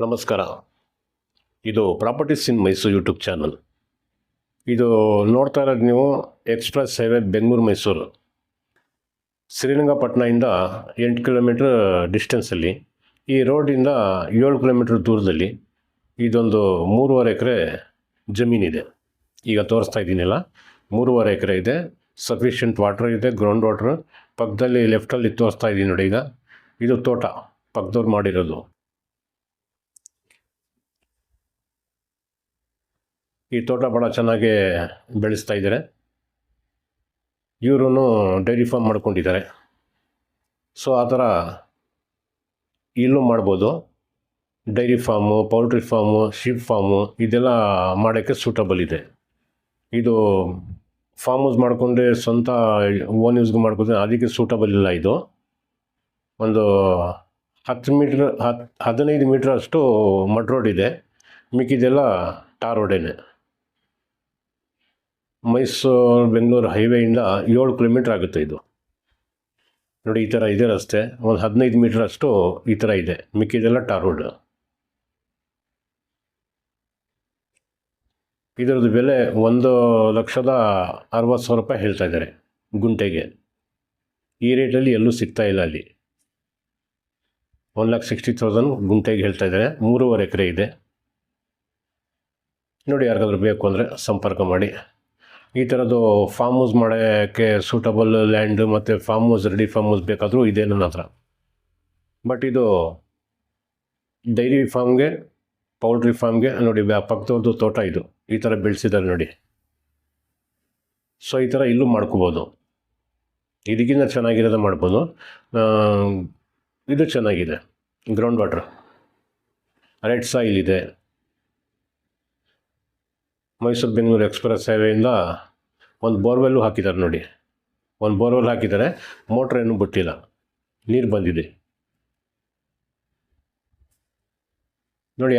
ನಮಸ್ಕಾರ. ಇದು properties in Mysuru YouTube channel. ಇದು ನೋಡ್ತಾ ಇರೋದು ನೀವು ಎಕ್ಸ್ಪ್ರೆಸ್ ಹೈವೇ ಬೆಂಗಳೂರು ಮೈಸೂರು ಶ್ರೀರಂಗಪಟ್ಟಣದಿಂದ 8 ಕಿಲೋಮೀಟ್ರ್ ಡಿಸ್ಟೆನ್ಸಲ್ಲಿ, ಈ ರೋಡಿಂದ 7 ಕಿಲೋಮೀಟ್ರ್ ದೂರದಲ್ಲಿ ಇದೊಂದು 3.5 ಎಕರೆ ಜಮೀನಿದೆ. ಈಗ ತೋರಿಸ್ತಾ ಇದ್ದೀನಿಲ್ಲ, 3.5 ಎಕರೆ ಇದೆ. ಸಫಿಷಿಯೆಂಟ್ ವಾಟ್ರ್ ಇದೆ, ಗ್ರೌಂಡ್ ವಾಟ್ರ್. ಪಕ್ಕದಲ್ಲಿ ಲೆಫ್ಟಲ್ಲಿ ತೋರಿಸ್ತಾ ಇದ್ದೀನಿ ನೋಡಿ. ಈಗ ಇದು ತೋಟ ಪಕ್ಕದವ್ರು ಮಾಡಿರೋದು. ಈ ತೋಟ ಭಾಳ ಚೆನ್ನಾಗಿ ಬೆಳೆಸ್ತಾ ಇದ್ದಾರೆ. ಇವರು ಡೈರಿ ಫಾರ್ಮ್ ಮಾಡ್ಕೊಂಡಿದ್ದಾರೆ. ಸೊ ಆ ಥರ ಇಲ್ಲೂ ಮಾಡ್ಬೋದು. Dairy farm, poultry farm, sheep farm ಇದೆಲ್ಲ ಮಾಡೋಕ್ಕೆ ಸೂಟಬಲ್ ಇದೆ. ಇದು ಫಾರ್ಮ್ ಯೂಸ್ ಮಾಡಿಕೊಂಡ್ರೆ ಸ್ವಂತ ಓನ್ ಯೂಸ್ಗೆ ಮಾಡ್ಕೊಂಡ್ರೆ ಅದಕ್ಕೆ ಸೂಟಬಲ್ ಇಲ್ಲ. ಇದು ಒಂದು 15 ಮೀಟ್ರ್ ಅಷ್ಟು ಮಡ್ ರೋಡ್ ಇದೆ, ಮಿಕ್ಕಿದೆಲ್ಲ ಟಾರ್ ರೋಡೇನೆ. ಮೈಸೂರು ಬೆಂಗಳೂರು ಹೈವೇಯಿಂದ 7 ಕಿಲೋಮೀಟ್ರ್ ಆಗುತ್ತೆ ಇದು. ನೋಡಿ, ಈ ಥರ ಇದೆ ರಸ್ತೆ. ಒಂದು 15 ಮೀಟ್ರ್ ಅಷ್ಟು ಈ ಥರ ಇದೆ, ಮಿಕ್ಕಿದೆಲ್ಲ ಟಾರ್ ರೋಡ್. ಇದರದ್ದು ಬೆಲೆ 1,60,000 ರೂಪಾಯಿ ಹೇಳ್ತಾ ಇದ್ದಾರೆ ಗುಂಟೆಗೆ. ಈ ರೇಟಲ್ಲಿ ಎಲ್ಲೂ ಸಿಗ್ತಾ ಇಲ್ಲ. ಅಲ್ಲಿ 1,60,000 ಗುಂಟೆಗೆ ಹೇಳ್ತಾ ಇದ್ದಾರೆ. 3.5 ಎಕರೆ ಇದೆ. ನೋಡಿ, ಯಾರಿಗಾದ್ರೂ ಬೇಕು ಅಂದರೆ ಸಂಪರ್ಕ ಮಾಡಿ. ಈ ಥರದ್ದು ಫಾರ್ಮ್ ಹೌಸ್ ಮಾಡೋಕ್ಕೆ ಸೂಟಬಲ್ ಲ್ಯಾಂಡ್ ಮತ್ತು farm house, ready farm house ಬೇಕಾದರೂ ಇದೆ ನನ್ನ ಹತ್ರ. ಬಟ್ ಇದು ಡೈರಿ ಫಾರ್ಮ್ಗೆ, ಪೌಲ್ಟ್ರಿ ಫಾರ್ಮ್ಗೆ ನೋಡಿ, ಪಕ್ಕದವ್ರದ್ದು ತೋಟ ಇದು ಈ ಥರ ಬೆಳೆಸಿದ್ದಾರೆ ನೋಡಿ. ಸೊ ಈ ಥರ ಇಲ್ಲೂ ಮಾಡ್ಕೋಬೋದು. ಇದಕ್ಕಿಂತ ಚೆನ್ನಾಗಿರೋದು ಮಾಡ್ಬೋದು. ಇದು ಚೆನ್ನಾಗಿದೆ, ಗ್ರೌಂಡ್ ವಾಟ್ರ್, ರೆಡ್ ಸಾಯಿಲ್ ಇದೆ. ಮೈಸೂರು ಬೆಂಗಳೂರು ಎಕ್ಸ್ಪ್ರೆಸ್ ಹೈವೇಯಿಂದ ಒಂದು ಬೋರ್ವೆಲ್ಲು ಹಾಕಿದ್ದಾರೆ ನೋಡಿ. ಒಂದು ಬೋರ್ವೆಲ್ ಹಾಕಿದ್ದಾರೆ, ಮೋಟ್ರ್ ಏನೂ ಬಿಟ್ಟಿಲ್ಲ, ನೀರು ಬಂದಿದೆ ನೋಡಿ.